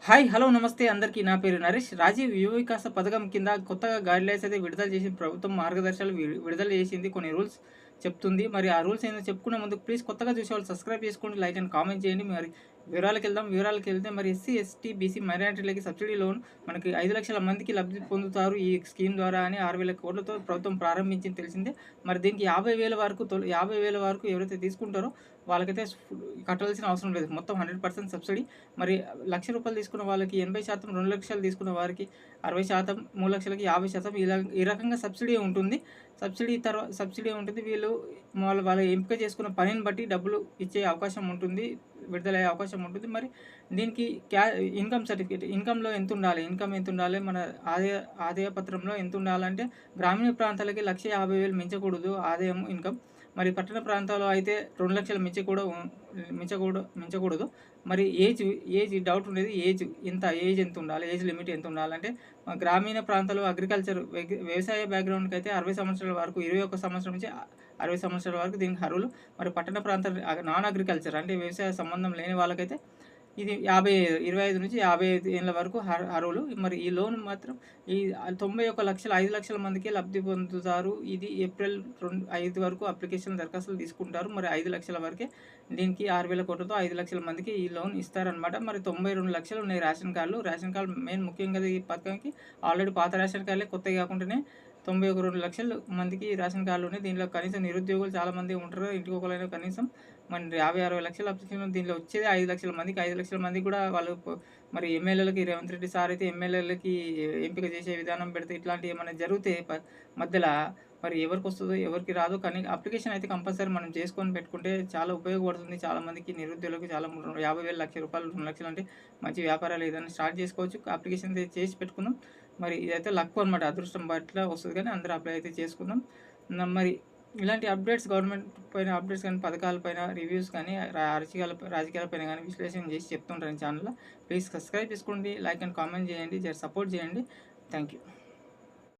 Hi hello నమస్తే అందరికీ. నా పేరు నరేష్. రాజీవ్ యువ వికాస పథకం కింద కొత్తగా గైడ్లైన్స్ అయితే విడుదల చేసి ప్రభుత్వం మార్గదర్శకాలు విడుదల చేసింది. కొన్ని రూల్స్ చెప్తుంది. మరి ఆ రూల్స్ ఏందో చెప్పుకునే ముందు ప్లీజ్ కొత్తగా చూసేవాళ్ళు సబ్స్క్రైబ్ చేసుకోండి, లైక్ అండ్ కామెంట్ చేయండి. మరి వివరాలకు వెళ్తే మరి ఎస్సీ ఎస్టీ బీసీ మైనారిటీలకి సబ్సిడీ లోన్ మనకి 5 లక్షల మందికి లబ్ధి పొందుతారు ఈ స్కీమ్ ద్వారా అని 6,000 కోట్లతో ప్రభుత్వం ప్రారంభించింది తెలిసిందే. మరి దీనికి 50,000 వరకు ఎవరైతే తీసుకుంటారో వాళ్ళకైతే కట్టాల్సిన అవసరం లేదు. మొత్తం 100% సబ్సిడీ. మరి ₹1,00,000 తీసుకున్న వాళ్ళకి 80%, 2,00,000 తీసుకున్న వారికి 60%, 3,00,000కి 50%, ఇలా ఈ రకంగా సబ్సిడీ ఉంటుంది. వీళ్ళు వాళ్ళ ఎంపిక చేసుకున్న పనిని బట్టి డబ్బులు ఇచ్చే అవకాశం ఉంటుంది, విడుదలయ్యే అవకాశం ఉంటుంది. మరి దీనికి ఇన్కమ్ సర్టిఫికేట్, ఇన్కమ్ ఎంత ఉండాలి, మన ఆదాయ పత్రంలో ఎంత ఉండాలంటే గ్రామీణ ప్రాంతాలకి 1,50,000 మించకూడదు ఆదాయం ఇన్కమ్. మరి పట్టణ ప్రాంతాల్లో అయితే 2,00,000 మించకూడదు. మరి ఏజ్ డౌట్ ఉండేది. ఏజ్ ఎంత ఉండాలి, ఏజ్ లిమిట్ ఎంత ఉండాలంటే గ్రామీణ ప్రాంతాల్లో వ్యవసాయ బ్యాక్గ్రౌండ్కి అయితే 60 సంవత్సరాల వరకు, 21 సంవత్సరం నుంచి 60 సంవత్సరాల వరకు దీనికి అర్హులు. మరి పట్టణ ప్రాంత నాన్ అగ్రికల్చర్ అంటే వ్యవసాయ సంబంధం లేని వాళ్ళకైతే ఇది 25 నుంచి 55 ఏళ్ళ వరకు అర్హులు. మరి ఈ లోన్ మాత్రం ఈ 5 లక్షల మందికి లబ్ధి పొందుతారు. ఇది ఏప్రిల్ 5 వరకు అప్లికేషన్ దరఖాస్తులు తీసుకుంటారు. మరి 5 లక్షల వరకే దీనికి 6,000 కోట్లతో 5 లక్షల మందికి ఈ లోన్ ఇస్తారనమాట. మరి 92 లక్షలు ఉన్నాయి రేషన్ కార్డు మెయిన్ ముఖ్యంగా ఈ పథకానికి. ఆల్రెడీ పాత రేషన్ కార్డులే కొత్తగా కాకుండానే 91 లక్షల మందికి రేషన్ కార్డులు ఉన్నాయి. దీనిలో కనీసం నిరుద్యోగులు చాలామంది ఉంటారు. ఇంటికి ఒకరైనా కనీసం మన 50-60 లక్షల అప్లికేషన్ దీనిలో వచ్చేది 5 లక్షల మందికి. 5 లక్షల మందికి కూడా వాళ్ళు మరి ఎమ్మెల్యేలకి రేవంత్ రెడ్డి సార్ అయితే ఎమ్మెల్యేలకి ఎంపిక చేసే విధానం పెడితే ఇట్లాంటివి ఏమైనా జరిగితే మధ్యలో మరి ఎవరికి వస్తుందో ఎవరికి రాదో, కానీ అప్లికేషన్ అయితే కంపల్సరీ మనం చేసుకొని పెట్టుకుంటే చాలా ఉపయోగపడుతుంది. చాలామందికి నిరుద్యోగులకు చాలా 50,000, ₹1,00,000, 2,00,000 అంటే మంచి వ్యాపారాలు ఏదైనా స్టార్ట్ చేసుకోవచ్చు. అప్లికేషన్ అయితే చేసి పెట్టుకుందాం. మరి ఇదైతే లక్ అనమాట, అదృష్టం పట్ల వస్తుంది, కానీ అందరూ అప్లై అయితే చేసుకుందాం. మరి ఇలాంటి అప్డేట్స్, గవర్నమెంట్ పైన అప్డేట్స్ కానీ, పథకాలపైన రివ్యూస్ కానీ, రాజకీయాలపైన కానీ విశ్లేషణ చేసి చెప్తుంటాను ఛానల్లో. ప్లీజ్ సబ్స్క్రైబ్ చేసుకోండి, లైక్ అండ్ కామెంట్ చేయండి, సపోర్ట్ చేయండి. Thank you.